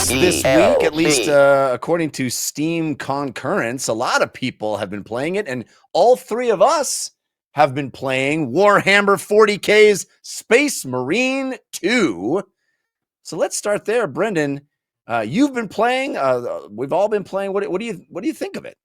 RIPS this week, at least according to Steam concurrence. A lot of people have been playing it, and all three of us have been playing Warhammer 40K's Space Marine 2. So let's start there, Brendan. You've been playing. We've all been playing. What do you think of it?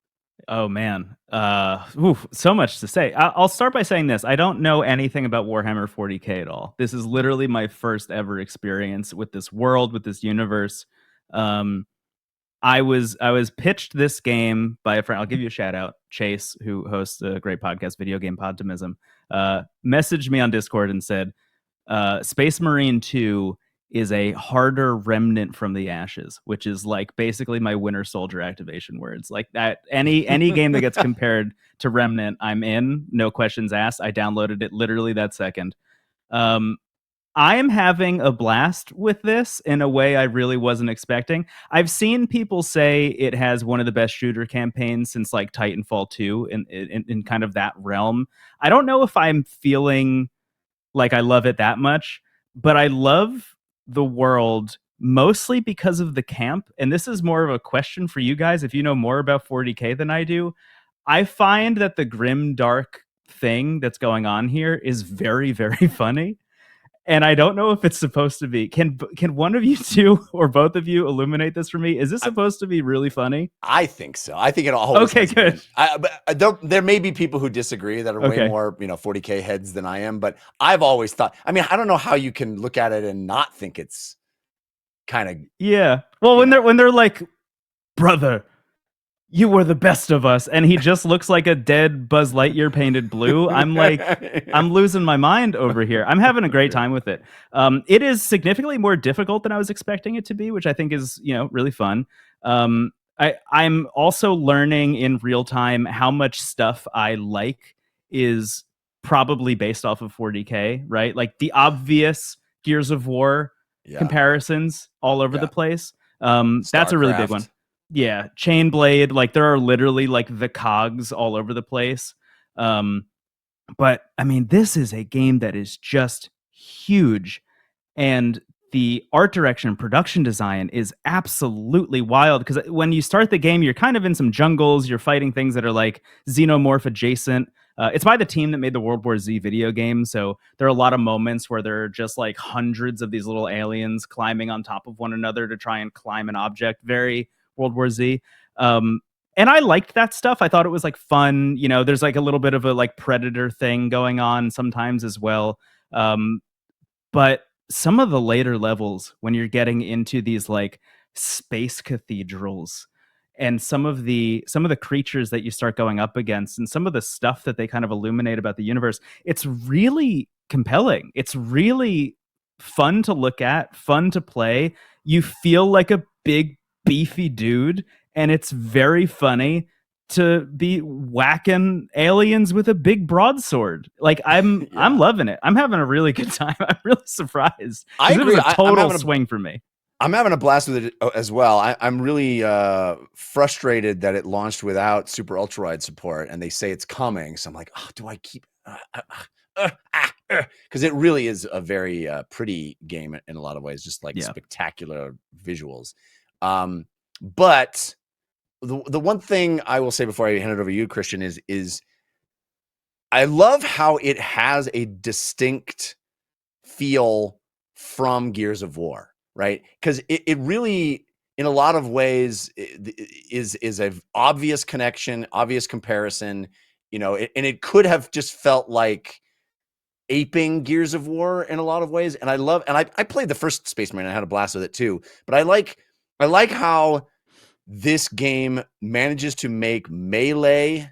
Oh man, so much to say. I'll start by saying this: I don't know anything about Warhammer 40K at all. This is literally my first ever experience with this world, with this universe. I was pitched this game by a friend. I'll give you a shout out, Chase, who hosts a great podcast, Video Game Podtimism. Messaged me on Discord and said, "Space Marine 2 is a harder remnant from the ashes," which is like basically my Winter Soldier activation words. Like that, any game that gets compared to Remnant, I'm in. No questions asked. I downloaded it literally that second. I am having a blast with this in a way I really wasn't expecting. I've seen people say it has one of the best shooter campaigns since like Titanfall 2 in kind of that realm. I don't know if I'm feeling like I love it that much, but I love the world mostly because of the camp. And this is more of a question for you guys if you know more about 40K than I do. I find that the grim dark thing that's going on here is very, very funny. And I don't know if it's supposed to be. Can one of you two or both of you illuminate this for me? Is this supposed to be really funny? I think so. I think it always okay, good. But there may be people who disagree that are way more 40K heads than I am. But I've always thought. I mean, I don't know how you can look at it and not think it's kind of Well, when they're like, brother, you were the best of us, and he just looks like a dead Buzz Lightyear painted blue. I'm like, I'm losing my mind over here. I'm having a great time with it. It is significantly more difficult than I was expecting it to be, which I think is, really fun. I'm also learning in real time how much stuff I like is probably based off of 40K, right? Like the obvious Gears of War comparisons all over the place. That's a really big one. Yeah, Chainblade, like there are literally like the cogs all over the place. But I mean, this is a game that is just huge. And the art direction and production design is absolutely wild because when you start the game, you're kind of in some jungles, you're fighting things that are like xenomorph adjacent. It's by the team that made the World War Z video game, so there are a lot of moments where there are just like hundreds of these little aliens climbing on top of one another to try and climb an object. Very World War Z. And I liked that stuff. I thought it was like fun. There's like a little bit of a like Predator thing going on sometimes as well. But some of the later levels, when you're getting into these like space cathedrals and some of the creatures that you start going up against and some of the stuff that they kind of illuminate about the universe, it's really compelling. It's really fun to look at, fun to play. You feel like a big beefy dude, and it's very funny to be whacking aliens with a big broadsword. Like I'm loving it. I'm having a really good time. I'm really surprised. I agree. It was a total swing for me. I'm having a blast with it as well. I'm really frustrated that it launched without super ultra wide support, and they say it's coming. So I'm like, oh, do I keep? Because it really is a very pretty game in a lot of ways, just like spectacular visuals. But the one thing I will say before I hand it over to you, Christian, is I love how it has a distinct feel from Gears of War, right? Because it really, in a lot of ways, is an obvious connection, obvious comparison, and it could have just felt like aping Gears of War in a lot of ways. And I played the first Space Marine. I had a blast with it too. But I like how this game manages to make melee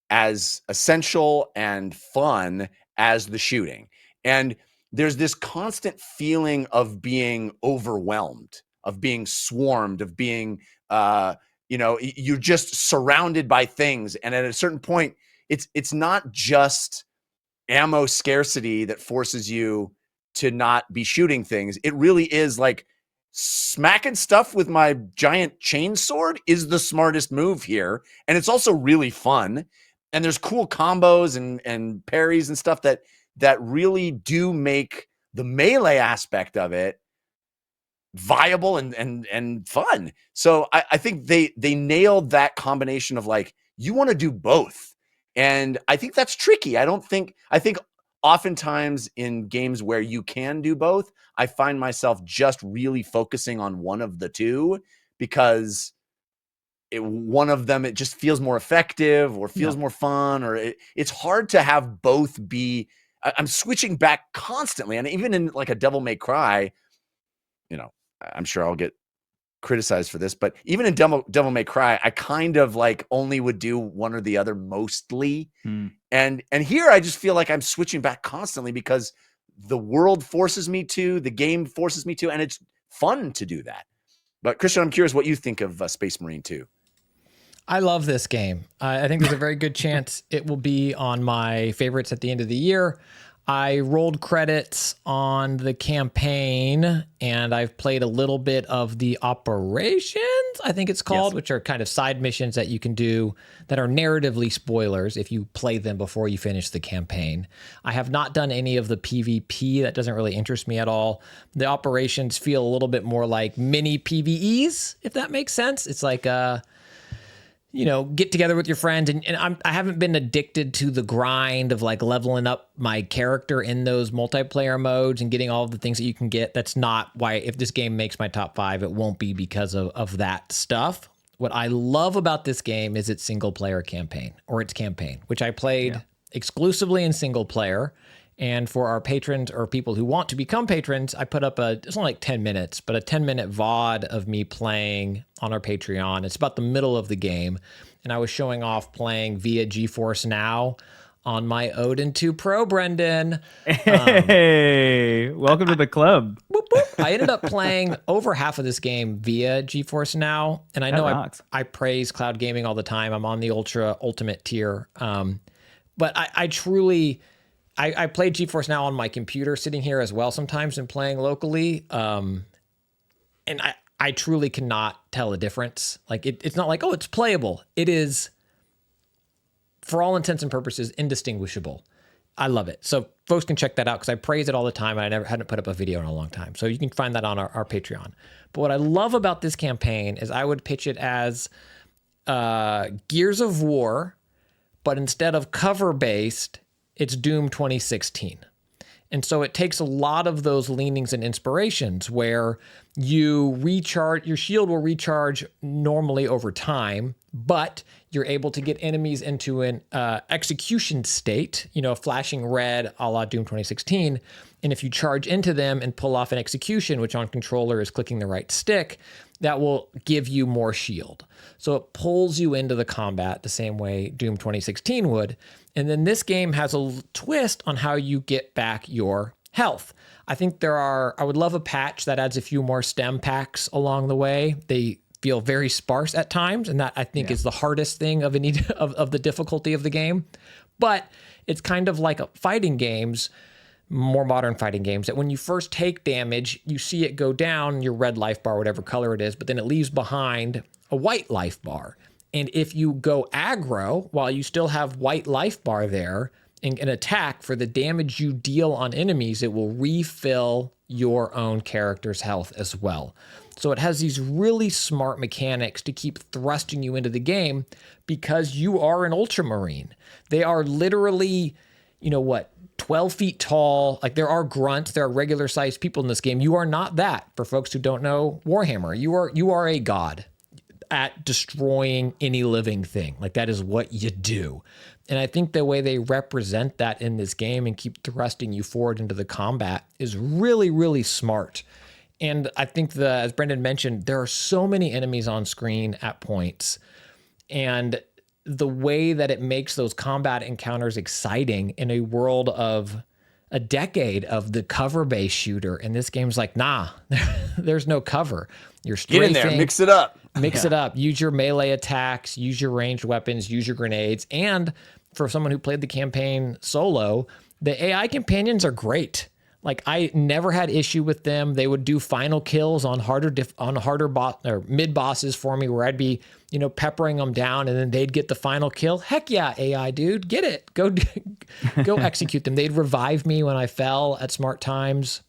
as essential and fun as the shooting. And there's this constant feeling of being overwhelmed, of being swarmed, of being, you're just surrounded by things. And at a certain point, it's not just ammo scarcity that forces you to not be shooting things. It really is like smacking stuff with my giant chainsword is the smartest move here. And it's also really fun. And there's cool combos and parries and stuff that really do make the melee aspect of it viable and fun. So I think they nailed that combination of like, you want to do both. And I think that's tricky. I think oftentimes in games where you can do both, I find myself just really focusing on one of the two because one of them, it just feels more effective or feels more fun, or it's hard to have both be. I'm switching back constantly. And even in like a Devil May Cry, I'm sure I'll get criticized for this, but even in Devil May Cry, I kind of like only would do one or the other mostly. And here I just feel like I'm switching back constantly because the world forces me to, the game forces me to, and it's fun to do that. But Christian, I'm curious what you think of Space Marine 2. I love this game. I think there's a very good chance it will be on my favorites at the end of the year. I rolled credits on the campaign, and I've played a little bit of the operations, I think it's called, which are kind of side missions that you can do that are narratively spoilers if you play them before you finish the campaign. I have not done any of the PvP. That doesn't really interest me at all. The operations feel a little bit more like mini PvEs, if that makes sense. It's like get together with your friends, and I haven't been addicted to the grind of like leveling up my character in those multiplayer modes and getting all of the things that you can get. That's not why, if this game makes my top 5, it won't be because of that stuff. What I love about this game is its single player campaign, or its campaign, which I played exclusively in single player. And for our patrons or people who want to become patrons, I put up it's only like 10 minutes, but a 10-minute VOD of me playing on our Patreon. It's about the middle of the game. And I was showing off playing via GeForce Now on my Odin 2 Pro, Brendan. Hey, welcome to the club. Whoop, whoop. I ended up playing over half of this game via GeForce Now. And I know I praise cloud gaming all the time. I'm on the ultimate tier. But I truly... I played GeForce Now on my computer sitting here as well sometimes and playing locally. And I truly cannot tell a difference. Like it's not like, oh, it's playable. It is, for all intents and purposes, indistinguishable. I love it. So folks can check that out because I praise it all the time and I hadn't put up a video in a long time. So you can find that on our Patreon. But what I love about this campaign is I would pitch it as Gears of War, but instead of cover-based, it's Doom 2016. And so it takes a lot of those leanings and inspirations where you recharge, your shield will recharge normally over time, but you're able to get enemies into an execution state, flashing red a la Doom 2016. And if you charge into them and pull off an execution, which on controller is clicking the right stick, that will give you more shield. So it pulls you into the combat the same way Doom 2016 would. And then this game has a twist on how you get back your health. I think I would love a patch that adds a few more stem packs along the way. They feel very sparse at times, and that I think is the hardest thing of the difficulty of the game. But it's kind of like fighting games, more modern fighting games, that when you first take damage, you see it go down, your red life bar, whatever color it is, but then it leaves behind a white life bar. And if you go aggro while you still have white life bar there and an attack, for the damage you deal on enemies, it will refill your own character's health as well. So it has these really smart mechanics to keep thrusting you into the game because you are an Ultramarine. They are literally, 12 feet tall. Like, there are grunts, there are regular sized people in this game. You are not that. For folks who don't know Warhammer, you are a god at destroying any living thing. Like, that is what you do. And I think the way they represent that in this game and keep thrusting you forward into the combat is really, really smart. And I think as Brendan mentioned, there are so many enemies on screen at points. And the way that it makes those combat encounters exciting in a world of a decade of the cover-based shooter. And this game's like, nah, there's no cover. You're strafing. Get in there, mix it up. Mix it up. Use your melee attacks, use your ranged weapons, use your grenades. And for someone who played the campaign solo, the AI companions are great. Like, I never had issue with them. They would do final kills on harder mid bosses for me, where I'd be, peppering them down, and then they'd get the final kill. Heck yeah, AI dude, get it. Go execute them. They'd revive me when I fell at smart times.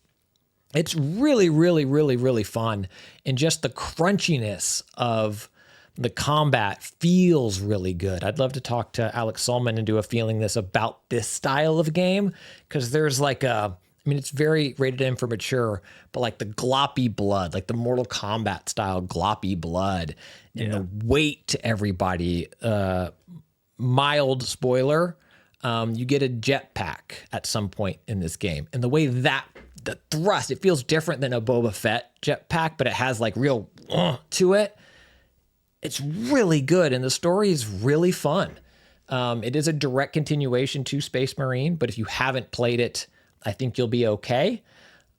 It's really, really, really, really fun. And just the crunchiness of the combat feels really good. I'd love to talk to Alex Solman and do a feeling this about this style of game, because there's like it's very rated M for mature, but like the gloppy blood, like the Mortal Kombat style gloppy blood, and the weight to everybody. Mild spoiler, you get a jetpack at some point in this game. And the way the thrust, it feels different than a Boba Fett jetpack, but it has like real to it. It's really good, and the story is really fun. It is a direct continuation to Space Marine, but if you haven't played it, I think you'll be okay.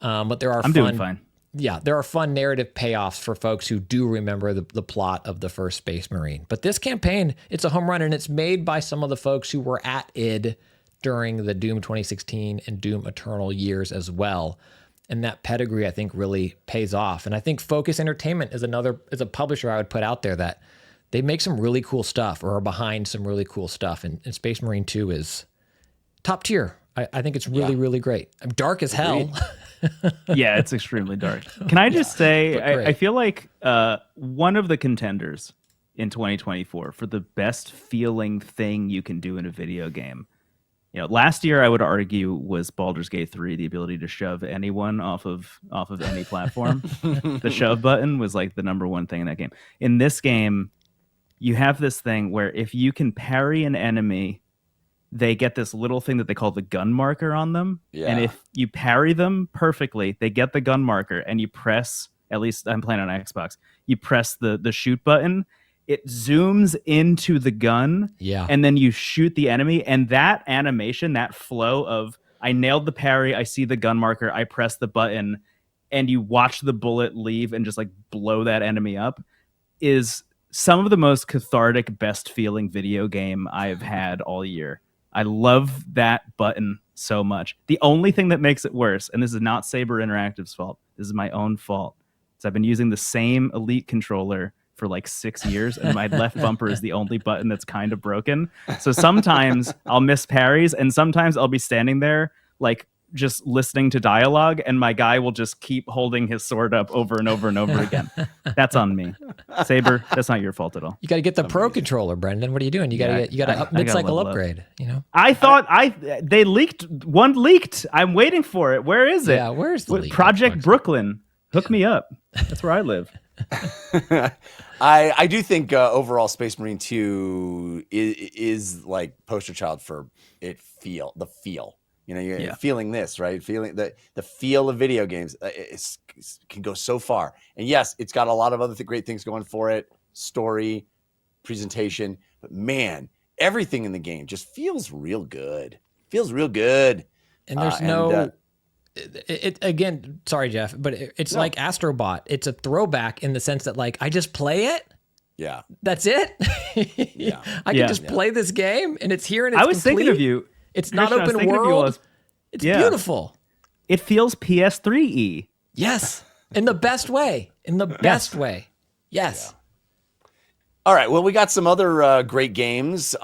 But I'm doing fine. Yeah, there are fun narrative payoffs for folks who do remember the plot of the first Space Marine. But this campaign, it's a home run, and it's made by some of the folks who were at id during the Doom 2016 and Doom Eternal years as well. And that pedigree, I think, really pays off. And I think Focus Entertainment is a publisher I would put out there that they make some really cool stuff, or are behind some really cool stuff. And Space Marine 2 is top tier. I think it's really, really great. I'm dark as hell. Yeah, it's extremely dark. Can I just say, I feel like one of the contenders in 2024 for the best feeling thing you can do in a video game, last year I would argue was Baldur's Gate 3, the ability to shove anyone off of any platform. The shove button was like the number one thing in that game. In this game, you have this thing where if you can parry an enemy, they get this little thing that they call the gun marker on them. Yeah. And if you parry them perfectly, they get the gun marker, and you press, at least I'm playing on Xbox, you press the shoot button, it zooms into the gun, and then you shoot the enemy, and that animation, that flow of I nailed the parry, I see the gun marker, I press the button, and you watch the bullet leave and just like blow that enemy up, is some of the most cathartic, best feeling video game I've had all year. I love that button so much. The only thing that makes it worse, and this is not Saber Interactive's fault, this is my own fault, is I've been using the same Elite controller for like 6 years, and my left bumper is the only button that's kind of broken. So sometimes I'll miss parries, and sometimes I'll be standing there like just listening to dialogue, and my guy will just keep holding his sword up over and over and over again. That's on me. Saber, that's not your fault at all. You got to get the Pro controller, Brendan. What are you doing? You got to mid-cycle upgrade. I thought they leaked. One leaked. I'm waiting for it. Where is it? Yeah, where's the leak? Project Brooklyn. Hook me up. That's where I live. I do think overall Space Marine 2 is like poster child for the feel. You're feeling this, right? Feeling the feel of video games can go so far. And yes, it's got a lot of other great things going for it. Story, presentation. But man, everything in the game just feels real good. And there's again, sorry, Jeff, but it's like Astrobot. It's a throwback in the sense that like, I just play it. Yeah. That's it. Yeah. I can just play this game, and it's here, and it's I was complete. thinking of you. It's not open world. It's beautiful. It feels PS3-y. Yes. In the best way. Yes. Yeah. All right. Well, we got some other great games.